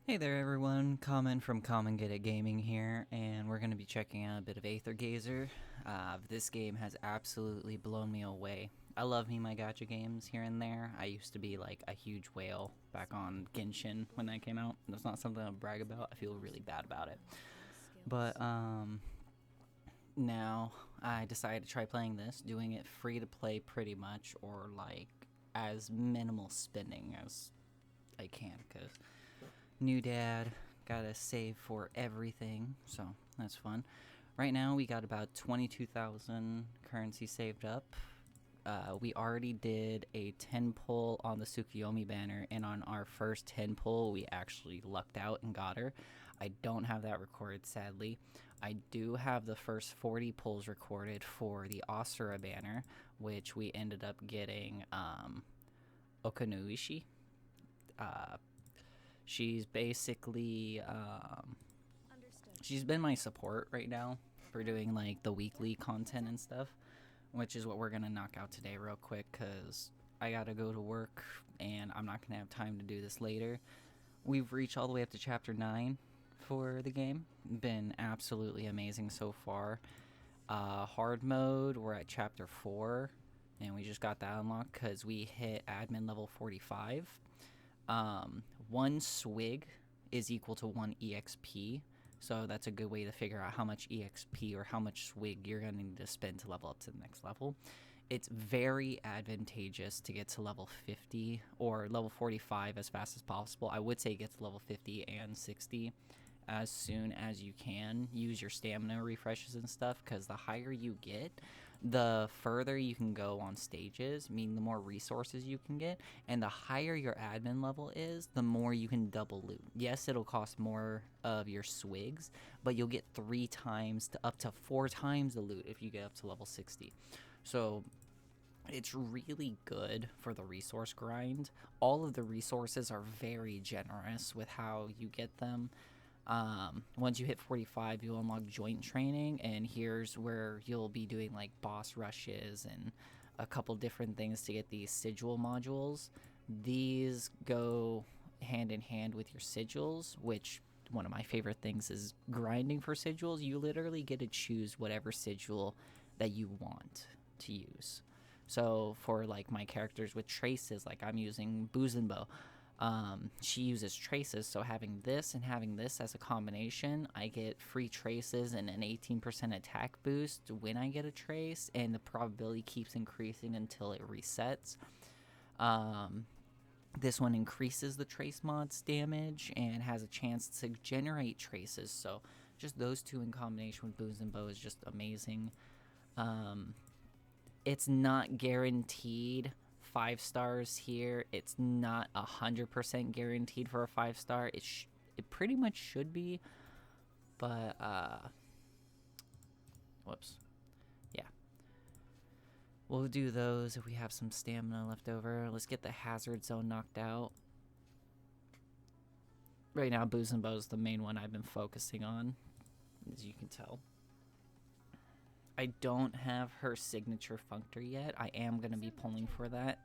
Hey there everyone, Common from Common Good at Gaming here, and we're going to be checking out a bit of Aether Gazer. This game has absolutely blown me away. I love me my gacha games here and there. I used to be like a huge whale back on Genshin when that came out. That's not something I brag about. I feel really bad about it. But now I decided to try playing this, doing it free to play pretty much, or like as minimal spending as I can, because new dad, gotta save for everything, so that's fun. Right now we got about 22,000 currency saved up. We already did a 10 pull on the Tsukuyomi banner, and on our first 10 pull we actually lucked out and got her. I don't have that recorded, sadly. I do have the first 40 pulls recorded for the Asura banner, which we ended up getting Okanuishi. She's basically she's been my support right now for doing like the weekly content and stuff, which is what we're gonna knock out today real quick because I gotta go to work and I'm not gonna have time to do this later. We've reached all the way up to chapter 9 for the game. Been absolutely amazing so far. Hard mode, we're at chapter 4 and we just got that unlocked because we hit admin level 45. One swig is equal to 1 EXP, so that's a good way to figure out how much EXP or how much swig you're going to need to spend to level up to the next level. It's very advantageous to get to level 50 or level 45 as fast as possible. I would say get to level 50 and 60 as soon as you can. Use your stamina refreshes and stuff, because the higher you get, the further you can go on stages, meaning the more resources you can get, and the higher your admin level is, the more you can double loot. Yes, it'll cost more of your swigs, but you'll get 3 times to up to 4 times the loot if you get up to level 60. So it's really good for the resource grind. All of the resources are very generous with how you get them. Once you hit 45, you'll unlock joint training, and here's where you'll be doing like boss rushes and a couple different things to get these sigil modules. These go hand in hand with your sigils, which one of my favorite things is grinding for sigils. You literally get to choose whatever sigil that you want to use. So for like my characters with traces, like I'm using Buzenbo. She uses traces, so having this and having this as a combination, I get free traces and an 18% attack boost when I get a trace, and the probability keeps increasing until it resets. This one increases the trace mod's damage and has a chance to generate traces, so just those two in combination with Buzenbo is just amazing. It's not guaranteed 5 stars here. It's not 100% guaranteed for a 5-star. It pretty much should be, but whoops. Yeah, we'll do those if we have some stamina left over. Let's get the hazard zone knocked out. Right now, Buzenbo is the main one I've been focusing on, as you can tell. I don't have her signature functor yet. I am going to be pulling for that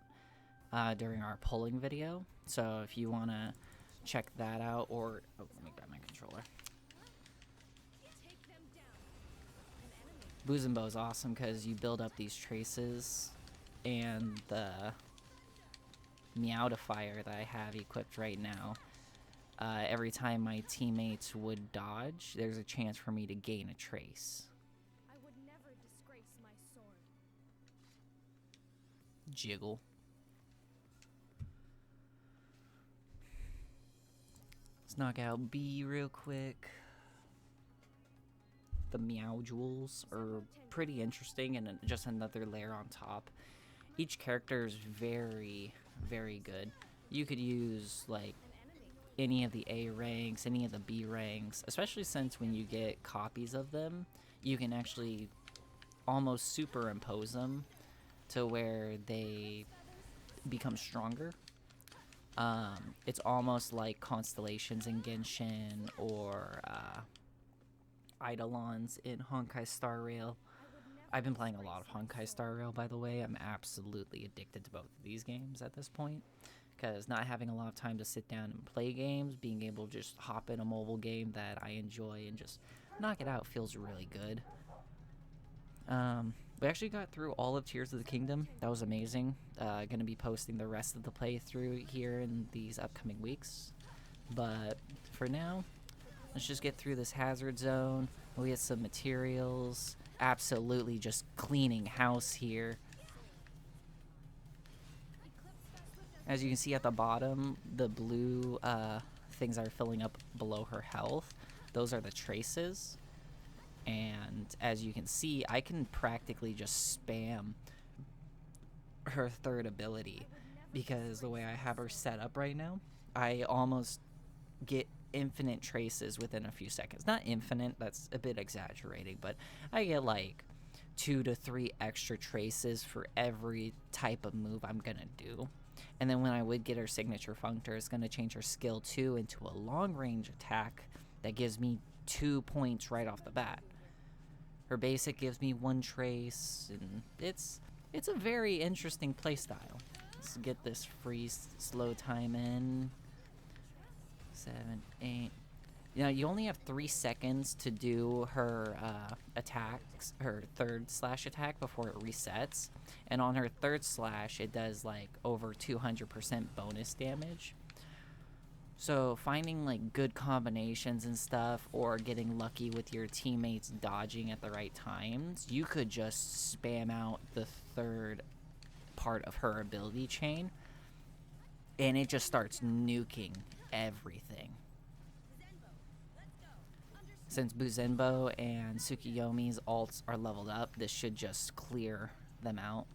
during our pulling video. So if you want to check that out, or... Oh, let me grab my controller. Buzenbo is awesome because you build up these traces, and the Meowdifier that I have equipped right now, every time my teammates would dodge, there's a chance for me to gain a trace. Jiggle. Let's knock out B real quick. The Meow Jewels are pretty interesting, and just another layer on top. Each character is very, very good. You could use like any of the A ranks, any of the B ranks, especially since when you get copies of them, you can actually almost superimpose them to where they become stronger. It's almost like constellations in Genshin, or Eidolons in Honkai Star Rail. I've been playing a lot of Honkai Star Rail, by the way. I'm absolutely addicted to both of these games at this point, because not having a lot of time to sit down and play games, being able to just hop in a mobile game that I enjoy and just knock it out feels really good. We actually got through all of Tears of the Kingdom. That was amazing. Gonna be posting the rest of the playthrough here in these upcoming weeks. But for now, let's just get through this hazard zone. We'll get some materials. Absolutely just cleaning house here. As you can see at the bottom, the blue things are filling up below her health. Those are the traces. And as you can see, I can practically just spam her third ability, because the way I have her set up right now, I almost get infinite traces within a few seconds. Not infinite, that's a bit exaggerating, but I get like 2 to 3 extra traces for every type of move I'm gonna do. And then when I would get her signature functor, it's gonna change her skill 2 into a long range attack that gives me 2 points right off the bat. Her basic gives me 1 trace, and it's a very interesting playstyle. Let's get this freeze slow time in. 7, 8. You know, you only have 3 seconds to do her attacks, her third slash attack before it resets. And on her third slash, it does like over 200% bonus damage. So finding like good combinations and stuff, or getting lucky with your teammates dodging at the right times, you could just spam out the third part of her ability chain, and it just starts nuking everything. Since Buzenbo and Tsukiyomi's ults are leveled up, this should just clear them out.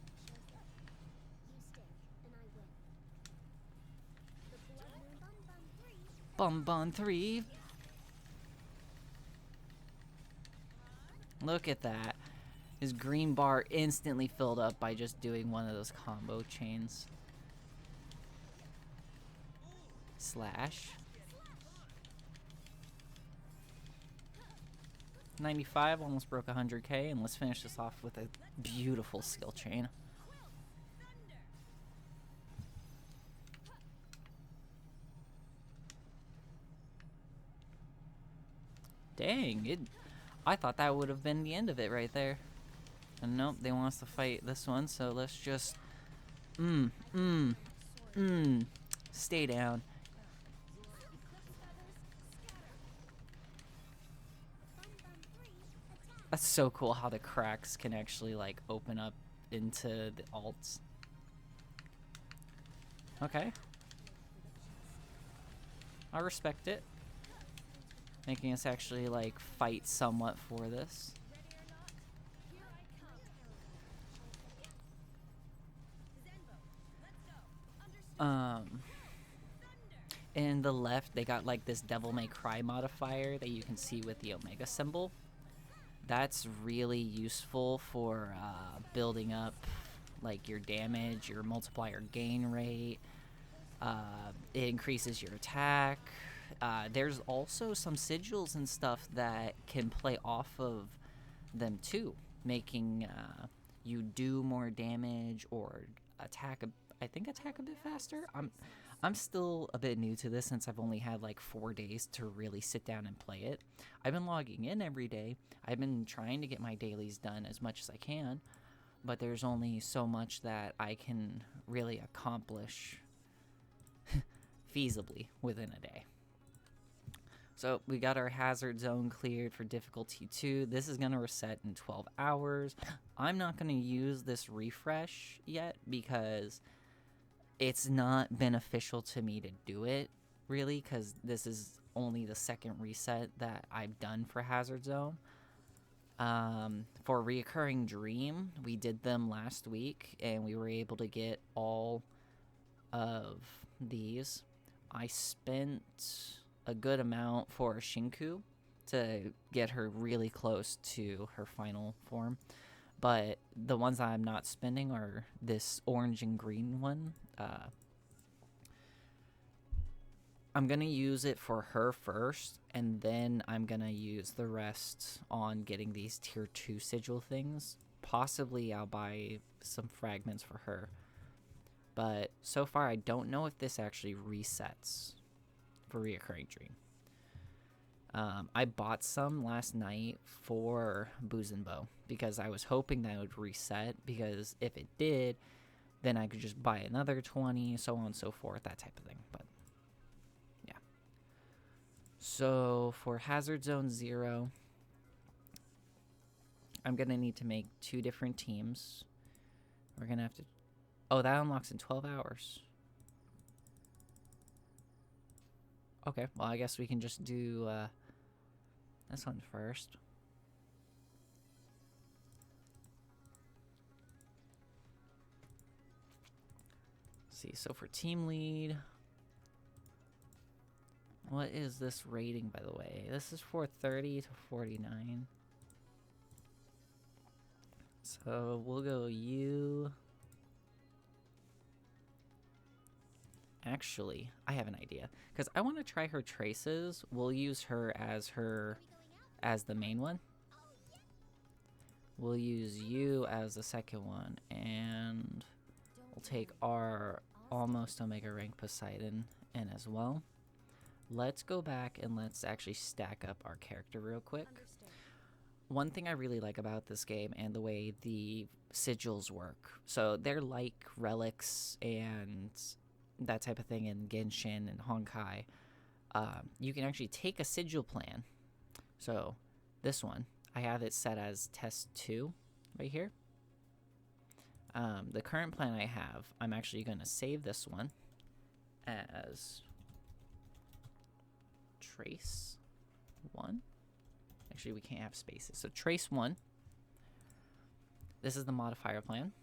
Bon 3. Look at that. His green bar instantly filled up by just doing one of those combo chains. Slash. 95, almost broke 100k, and let's finish this off with a beautiful skill chain. Dang, I thought that would have been the end of it right there. And nope, they want us to fight this one, so let's just stay down. That's so cool how the cracks can actually like open up into the alts. Okay. I respect it. Making us actually like fight somewhat for this. In the left, they got like this Devil May Cry modifier that you can see with the Omega symbol. That's really useful for building up like your damage, your multiplier gain rate. It increases your attack. There's also some sigils and stuff that can play off of them too, making you do more damage or attack a bit faster. I'm still a bit new to this since I've only had like 4 days to really sit down and play it. I've been logging in every day. I've been trying to get my dailies done as much as I can, but there's only so much that I can really accomplish feasibly within a day. So we got our hazard zone cleared for difficulty 2. This is going to reset in 12 hours. I'm not going to use this refresh yet because it's not beneficial to me to do it, really, because this is only the second reset that I've done for hazard zone. For reoccurring dream, we did them last week, and we were able to get all of these. I spent a good amount for Shinku to get her really close to her final form, but the ones I'm not spending are this orange and green one. I'm gonna use it for her first, and then I'm gonna use the rest on getting these tier 2 sigil things. Possibly I'll buy some fragments for her, But so far, I don't know if this actually resets for Reoccurring Dream. I bought some last night for Booz and Bow because I was hoping that it would reset, because if it did, then I could just buy another 20, so on and so forth, that type of thing. But yeah. So for Hazard Zone 0, I'm going to need to make 2 different teams. We're going to have to... Oh, that unlocks in 12 hours. Okay, well, I guess we can just do this one first. Let's see, so for team lead, what is this rating, by the way? This is 430 to 49. So we'll go you. Actually, I have an idea, because I want to try her traces. We'll use her as the main one. We'll use you as the second one, and we'll take our almost Omega rank Poseidon in as well. Let's go back and let's actually stack up our character real quick. One thing I really like about this game and the way the sigils work, so they're like relics and that type of thing in Genshin and Honkai. You can actually take a sigil plan. So this one, I have it set as test 2 right here. The current plan I have, I'm actually going to save this one as trace 1. Actually, we can't have spaces. So trace 1. This is the modifier plan.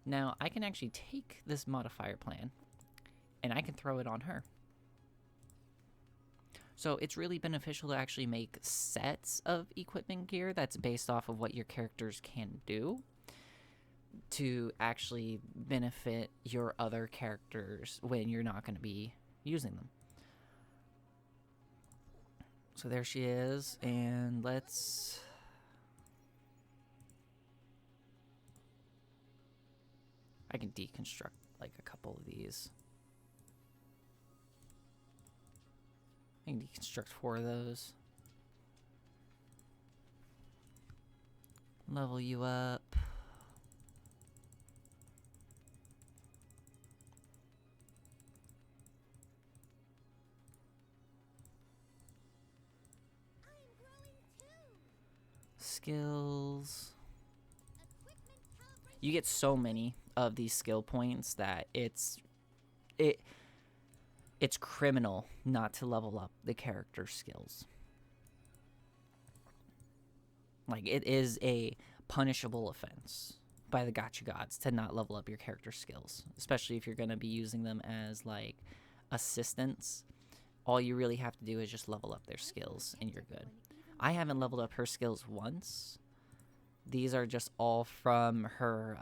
Now, I can actually take this modifier plan and I can throw it on her. So it's really beneficial to actually make sets of equipment gear that's based off of what your characters can do to actually benefit your other characters when you're not going to be using them. So there she is, and let's... I can deconstruct like a couple of these. I can deconstruct 4 of those. Level you up. Skills. You get so many of these skill points that it's criminal not to level up the character skills. Like, it is a punishable offense by the gacha gods to not level up your character skills, especially if you're going to be using them as like assistants. All you really have to do is just level up their skills and you're good. I haven't leveled up her skills once. These are just all from her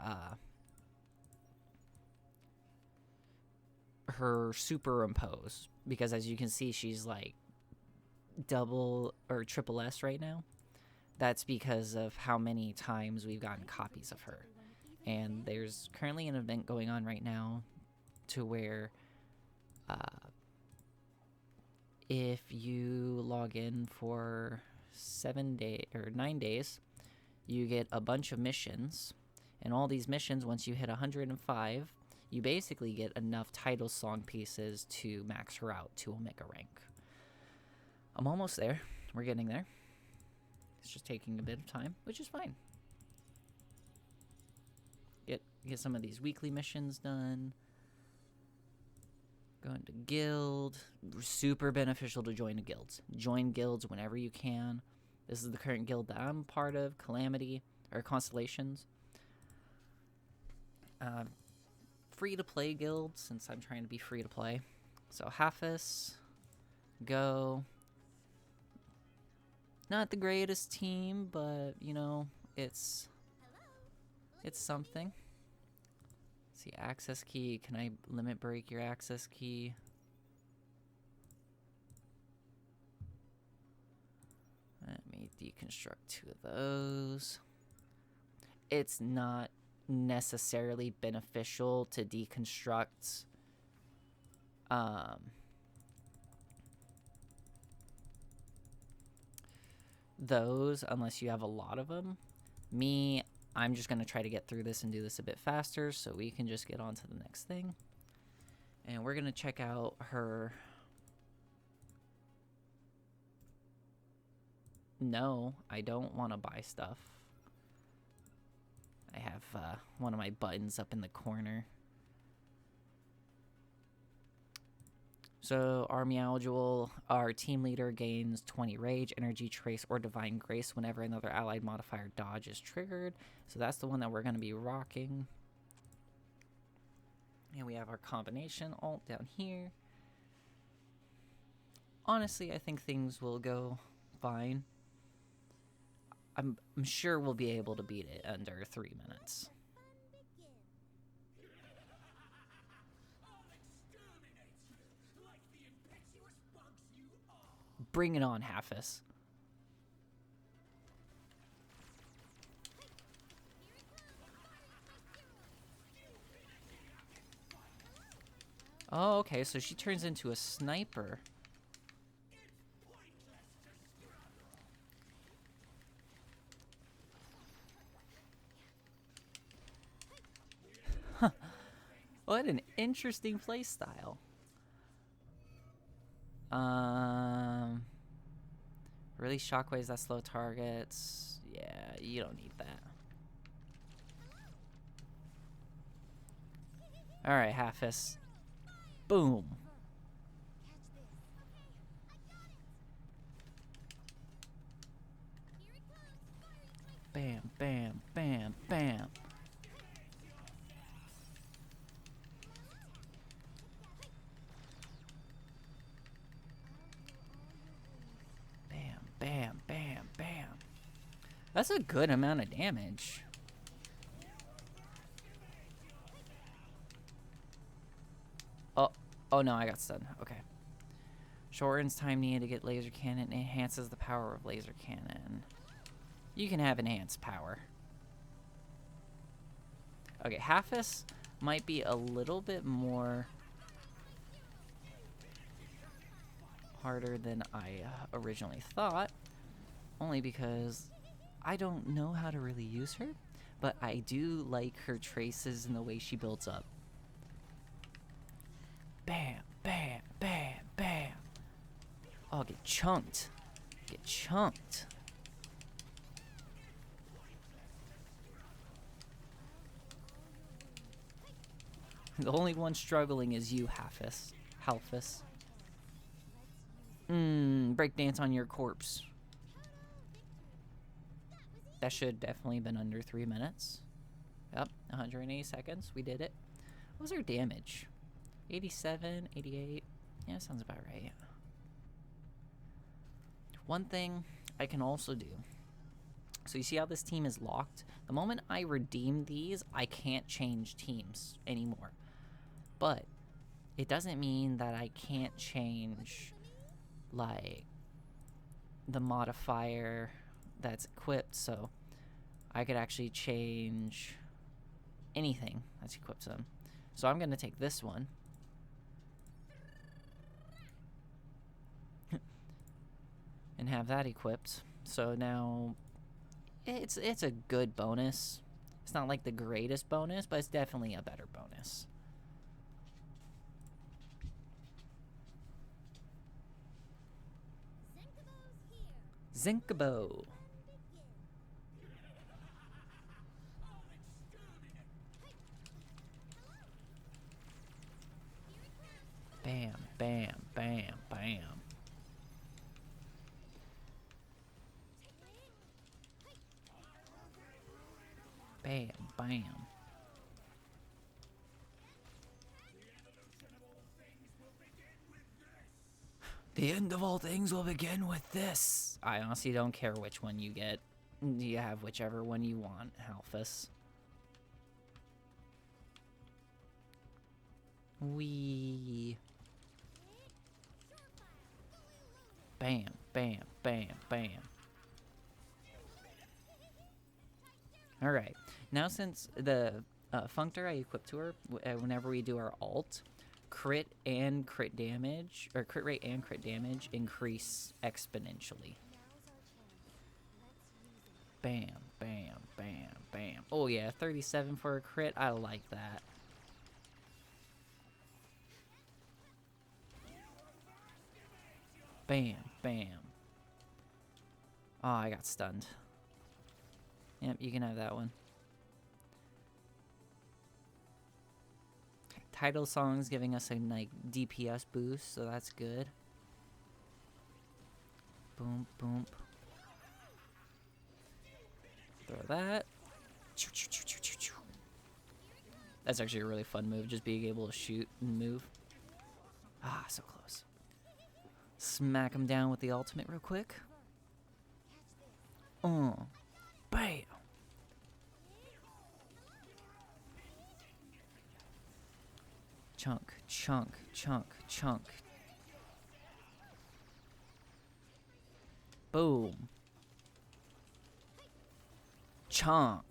her superimpose, because as you can see, she's like double or triple S right now. That's because of how many times we've gotten copies of her. And there's currently an event going on right now to where if you log in for 7 days or 9 days, you get a bunch of missions, and all these missions, once you hit 105, you basically get enough title song pieces to max her out to Omega rank. I'm almost there. We're getting there. It's just taking a bit of time, which is fine. Get some of these weekly missions done. Go into guild. Super beneficial to join the guilds. Join guilds whenever you can. This is the current guild that I'm part of, Calamity, or Constellations. Free to play guild, since I'm trying to be free to play. So Hafis, go. Not the greatest team, but you know, it's something. Let's see, access key. Can I limit break your access key? Let me deconstruct 2 of those. It's not necessarily beneficial to deconstruct those unless you have a lot of them. Me, I'm just going to try to get through this and do this a bit faster so we can just get on to the next thing. And we're going to check out her... No, I don't want to buy stuff. I have one of my buttons up in the corner. So our Meowdual, our team leader, gains 20 Rage, Energy, Trace, or Divine Grace whenever another allied modifier dodge is triggered. So that's the one that we're going to be rocking. And we have our combination alt down here. Honestly, I think things will go fine. I'm sure we'll be able to beat it under 3 minutes. Bring it on, Halfus. Oh, okay, so she turns into a sniper. Huh. What an interesting playstyle. Release shockwaves that slow targets. Yeah, you don't need that. Alright, Halfus. Boom. Bam, bam, bam, bam. Bam, bam, bam. That's a good amount of damage. Oh no, I got stunned. Okay. Shortens time needed to get laser cannon. Enhances the power of laser cannon. You can have enhanced power. Okay, Halfus might be a little bit more harder than I originally thought, only because I don't know how to really use her, but I do like her traces and the way she builds up. Bam, bam, bam, bam. Oh, get chunked. Get chunked. The only one struggling is you, Halfus. Halfus. Breakdance on your corpse. That should definitely have been under 3 minutes. Yep, 180 seconds. We did it. What was our damage? 87, 88. Yeah, sounds about right. One thing I can also do. So you see how this team is locked? The moment I redeem these, I can't change teams anymore. But it doesn't mean that I can't change, like, the modifier that's equipped. So I could actually change anything that's equipped to them. So I'm going to take this one. And have that equipped. So now it's a good bonus. It's not like the greatest bonus, but it's definitely a better bonus. Zinkabo. Bam, bam, bam, bam. Bam, bam. The end of all things will begin with this. I honestly don't care which one you get. You have whichever one you want, Halfus. Wee. Bam, bam, bam, bam. Alright, now since the functor I equipped to her, whenever we do our alt, crit and crit damage, or crit rate and crit damage increase exponentially. Bam, bam, bam, bam. Oh yeah, 37 for a crit, I like that. Bam, bam. Oh, I got stunned. Yep, you can have that one. Title song's giving us a like DPS boost, so that's good. Boom, boom. Throw that. That's actually a really fun move, just being able to shoot and move. Ah, so close. Smack him down with the ultimate real quick. Bam! Chunk, chunk, chunk, chunk. Boom. Chunk.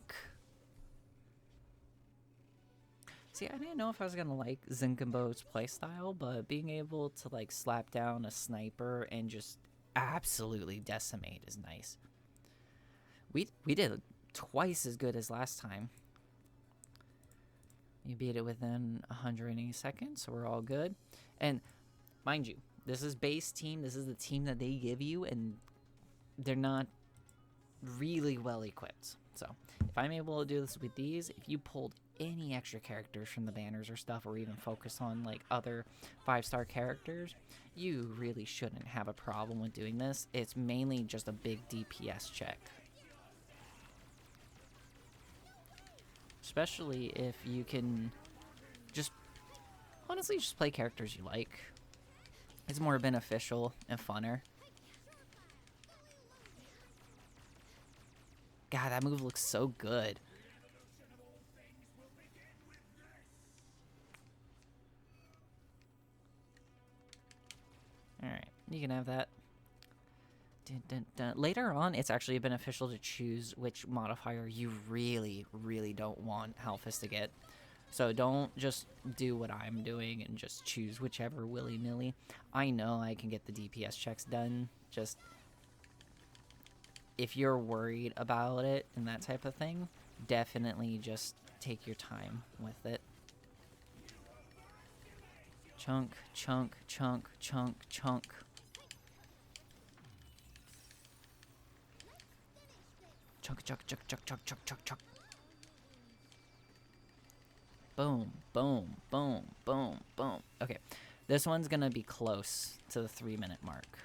See, I didn't know if I was gonna like Zinkenbo's playstyle, but being able to like slap down a sniper and just absolutely decimate is nice. We did twice as good as last time. You beat it within 180 seconds, so we're all good. And mind you, this is base team. This is the team that they give you, and they're not really well equipped. So if I'm able to do this with these, if you pulled any extra characters from the banners or stuff, or even focus on like other 5-star characters, you really shouldn't have a problem with doing this. It's mainly just a big DPS check. Especially if you can just, honestly, just play characters you like. It's more beneficial and funner. God, that move looks so good. Alright, you can have that. Dun, dun, dun. Later on, it's actually beneficial to choose which modifier you really, really don't want Halphus to get. So don't just do what I'm doing and just choose whichever willy-nilly. I know I can get the DPS checks done. Just if you're worried about it and that type of thing, definitely just take your time with it. Chunk, chunk, chunk, chunk, chunk. Chunk, chunk, chunk, chunk, chunk, chunk, chunk, chunk. Boom, boom, boom, boom, boom. Okay, this one's gonna be close to the 3-minute mark.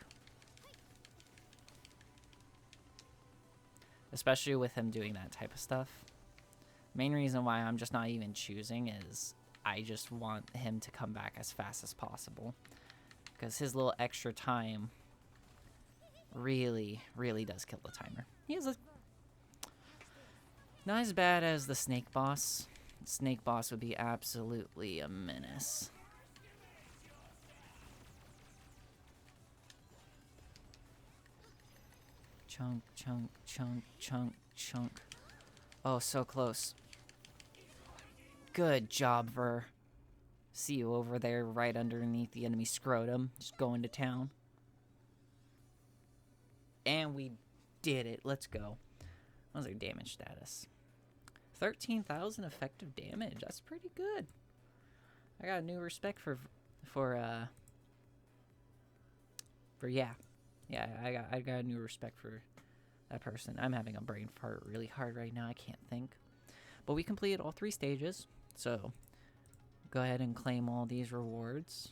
Especially with him doing that type of stuff. Main reason why I'm just not even choosing is I just want him to come back as fast as possible. Because his little extra time really, really does kill the timer. He has a... Not as bad as the snake boss. Snake boss would be absolutely a menace. Chunk, chunk, chunk, chunk, chunk. Oh, so close. Good job, Ver. See you over there right underneath the enemy scrotum. Just going to town. And we did it. Let's go. What was our damage status? 13,000 effective damage. That's pretty good. I got a new respect for yeah. Yeah, I got a new respect for that person. I'm having a brain fart really hard right now. I can't think. But we completed all 3 stages. So go ahead and claim all these rewards.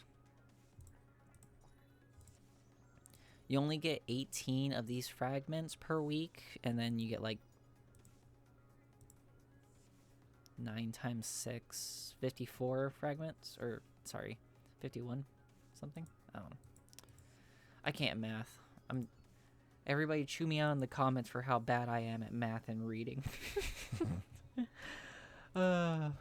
You only get 18 of these fragments per week, and then you get like 9 times 6, 54 fragments, or sorry, 51 something. I don't know. I can't math. Everybody chew me out in the comments for how bad I am at math and reading. Well,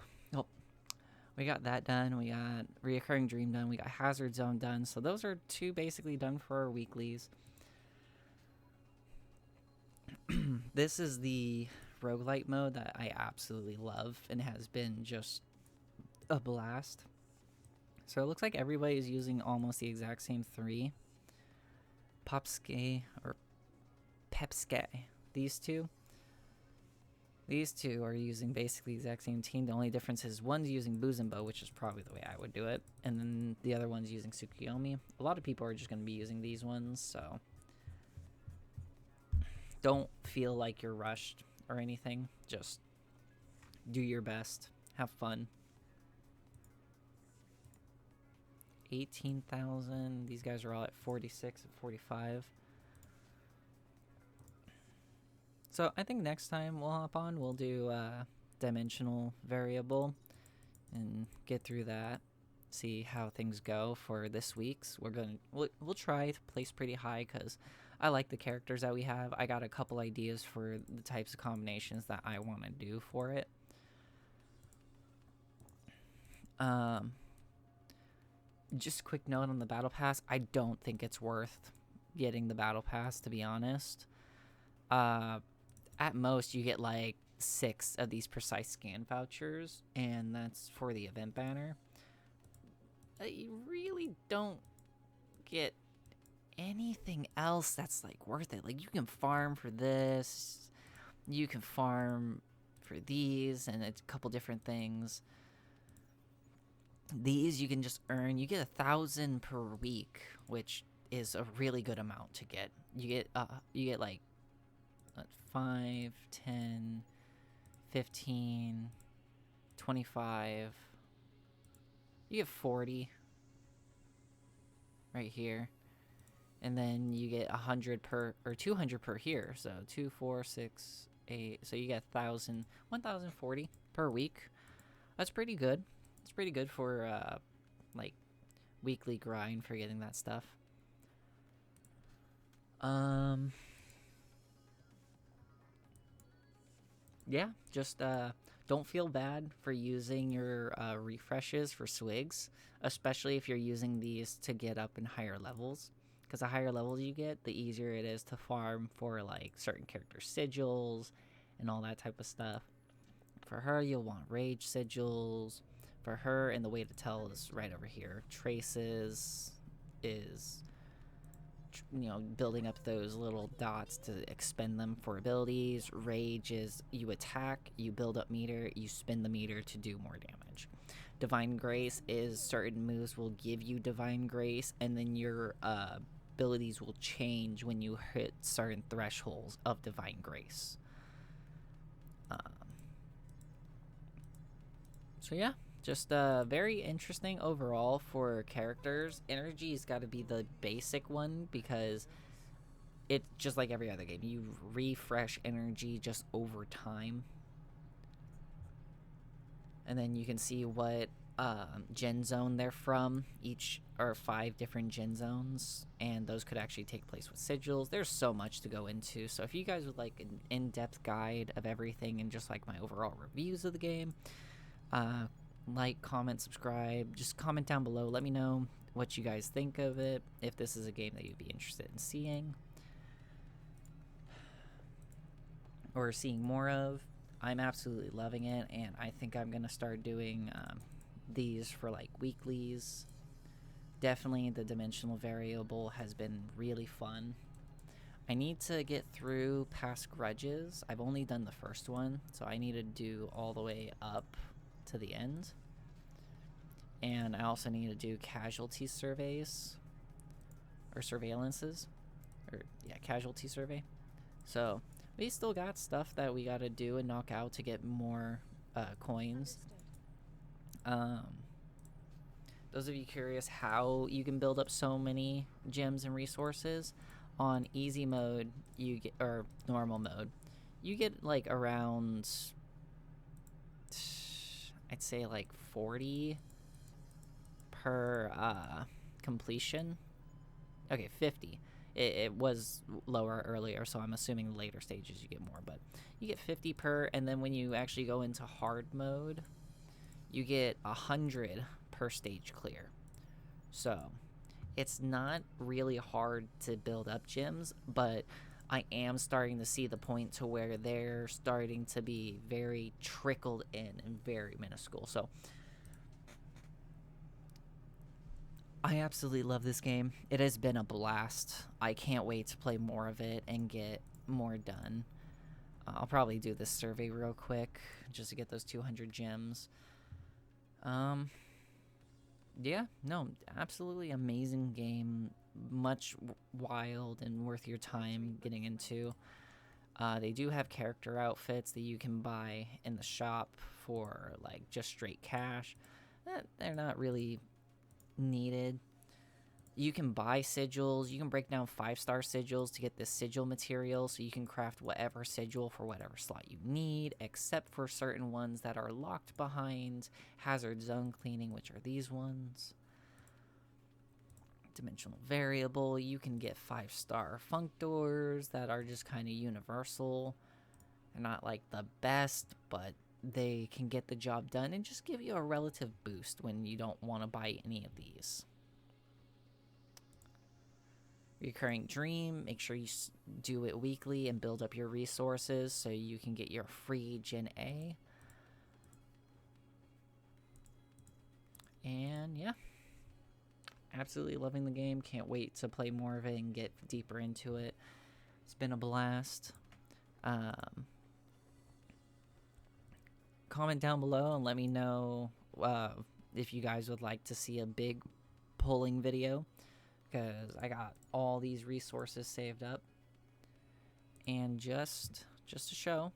we got that done. We got Reoccurring Dream done. We got Hazard Zone done. So those are 2 basically done for our weeklies. This is the roguelite mode that I absolutely love and has been just a blast. So it looks like everybody is using almost the exact same 3. Popske or Pepske. These two are using basically the exact same team. The only difference is one's using Buzimbo, which is probably the way I would do it, and then the other one's using Tsukuyomi. A lot of people are just going to be using these ones, so don't feel like you're rushed or anything. Just do your best. Have fun. 18,000. These guys are all at 46 and 45. So I think next time we'll hop on, we'll do dimensional variable and get through that. See how things go for this week's. We'll try to place pretty high because I like the characters that we have. I got a couple ideas for the types of combinations that I want to do for it. Just a quick note on the battle pass. I don't think it's worth getting the battle pass, to be honest. At most, you get like 6 of these precise scan vouchers, and that's for the event banner. You really don't get anything else that's like worth it. Like, you can farm for this, you can farm for these, and it's a couple different things. These you can just earn. You get 1,000 per week, which is a really good amount to get. You get like 5, 10, 15, 25. You get 40 right here. And then you get 100 per, or 200 per here. So 2, 4, 6, 8. So you get 1,040 per week. That's pretty good. It's pretty good for like weekly grind for getting that stuff. Yeah, just don't feel bad for using your refreshes for swigs, especially if you're using these to get up in higher levels. Because the higher levels you get, the easier it is to farm for like certain character sigils and all that type of stuff. For her, you'll want rage sigils. For her, and the way to tell is right over here. Traces is, you know, building up those little dots to expend them for abilities. Rage is you attack, you build up meter, you spend the meter to do more damage. Divine Grace is certain moves will give you Divine Grace, and then your abilities will change when you hit certain thresholds of Divine Grace. So yeah, just very interesting overall for characters. Energy's got to be the basic one because it's just like every other game. You refresh energy just over time. And then you can see what gen zone they're from. Each are 5 different gen zones, and those could actually take place with sigils. There's so much to go into. So if you guys would like an in-depth guide of everything and just like my overall reviews of the game, like, comment, subscribe, just comment down below. Let me know what you guys think of it, if this is a game that you'd be interested in seeing or seeing more of. I'm absolutely loving it, and I think I'm gonna start doing these for like weeklies. Definitely the dimensional variable has been really fun. I need to get through past grudges. I've only done the first one, so I need to do all the way up to the end. And I also need to do casualty surveys or surveillances, or yeah, casualty survey. So we still got stuff that we got to do and knock out to get more coins. Those of you curious how you can build up so many gems and resources, on easy mode you get, or normal mode, you get like around, I'd say like 40 per completion. Okay, 50. It was lower earlier, so I'm assuming later stages you get more, but you get 50 per, and then when you actually go into hard mode, you get 100 per stage clear. So it's not really hard to build up gems, but I am starting to see the point to where they're starting to be very trickled in and very minuscule. So I absolutely love this game. It has been a blast. I can't wait to play more of it and get more done. I'll probably do this survey real quick just to get those 200 gems. Yeah, no, absolutely amazing game. Much wild and worth your time getting into. They do have character outfits that you can buy in the shop for like just straight cash. They're not really needed. You can buy sigils. You can break down 5-star sigils to get this sigil material, so you can craft whatever sigil for whatever slot you need, except for certain ones that are locked behind hazard zone cleaning, which are these ones. Dimensional variable. You can get 5-star functors that are just kind of universal. They're not like the best, but they can get the job done and just give you a relative boost when you don't want to buy any of these. Recurring dream, make sure you do it weekly and build up your resources so you can get your free Gen A. And yeah, absolutely loving the game. Can't wait to play more of it and get deeper into it. It's been a blast. Comment down below and let me know if you guys would like to see a big polling video, because I got all these resources saved up. And just to show,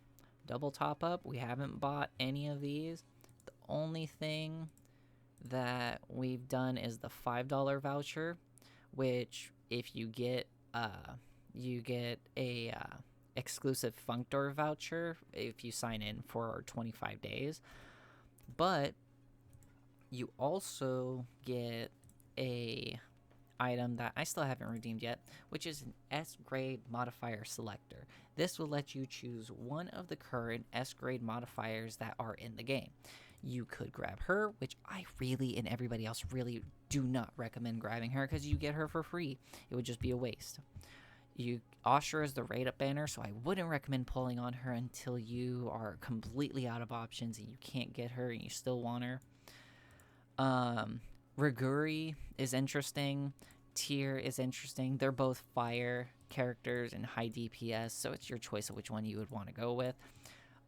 double top up, we haven't bought any of these. The only thing that we've done is the $5 voucher, which if you get a exclusive Functor voucher if you sign in for 25 days. But you also get a item that I still haven't redeemed yet, which is an S-grade modifier selector. This will let you choose one of the current S-grade modifiers that are in the game. You could grab her, which I really and everybody else really do not recommend grabbing her because you get her for free. It would just be a waste. Ashura is the rate up banner, so I wouldn't recommend pulling on her until you are completely out of options and you can't get her and you still want her. Riguri is interesting. Tyr is interesting. They're both fire characters and high DPS, so it's your choice of which one you would want to go with.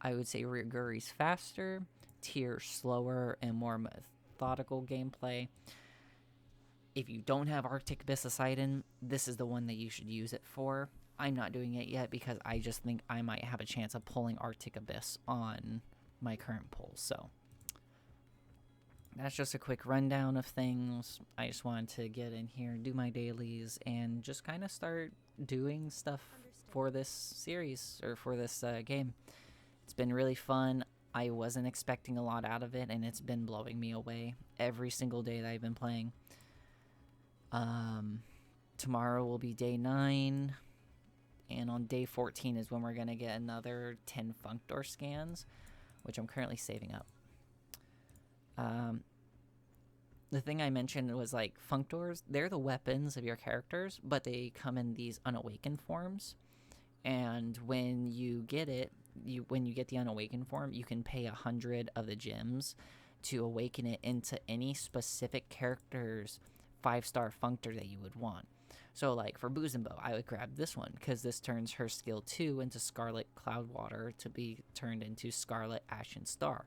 I would say Riguri's faster, Tyr slower and more methodical gameplay. If you don't have Arctic Abyss Poseidon, this is the one that you should use it for. I'm not doing it yet because I just think I might have a chance of pulling Arctic Abyss on my current pulls, so that's just a quick rundown of things. I just wanted to get in here, do my dailies, and just kind of start doing stuff for this series, or for this game. It's been really fun. I wasn't expecting a lot out of it, and it's been blowing me away every single day that I've been playing. Tomorrow will be day 9, and on day 14 is when we're going to get another 10 Functor scans, which I'm currently saving up. The thing I mentioned was like Functors, they're the weapons of your characters, but they come in these unawakened forms. And when you get it, when you get the unawakened form, you can pay 100 of the gems to awaken it into any specific character's 5-star Functor that you would want. So like for Boozembo, I would grab this one because this turns her skill 2 into Scarlet Cloudwater to be turned into Scarlet Ashen Star,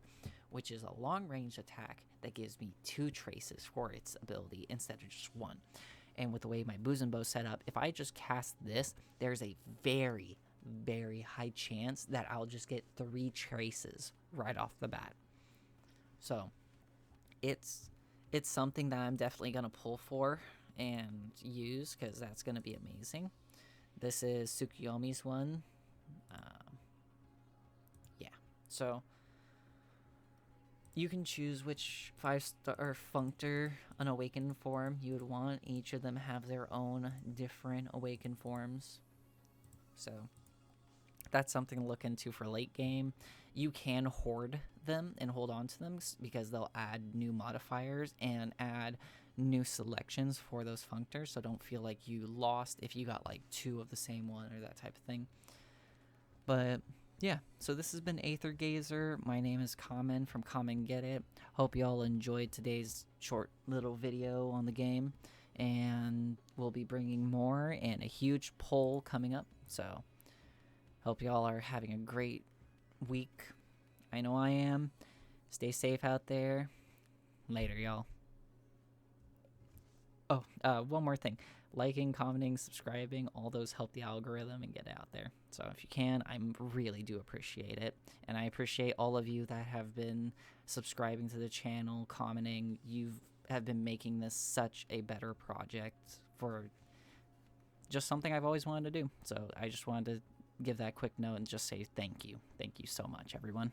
which is a long-range attack that gives me 2 traces for its ability instead of just 1. And with the way my Boozembo is set up, if I just cast this, there's a very, very high chance that I'll just get 3 traces right off the bat. So it's something that I'm definitely going to pull for and use because that's going to be amazing. This is Tsukuyomi's one. Yeah, so you can choose which 5-star Functor unawakened form you would want. Each of them have their own different awakened forms. So that's something to look into for late game. You can hoard them and hold on to them because they'll add new modifiers and add new selections for those functors, so don't feel like you lost if you got like 2 of the same one or that type of thing. But yeah, so this has been Aether Gazer. My name is Common from Common Get It. Hope y'all enjoyed today's short little video on the game, and we'll be bringing more and a huge poll coming up. So hope y'all are having a great week. I know I am. Stay safe out there. Later, y'all. Oh, one more thing. Liking, commenting, subscribing, all those help the algorithm and get it out there. So if you can, I really do appreciate it. And I appreciate all of you that have been subscribing to the channel, commenting. You have been making this such a better project for just something I've always wanted to do. So I just wanted to give that quick note and just say thank you. Thank you so much, everyone.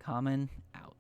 Common out.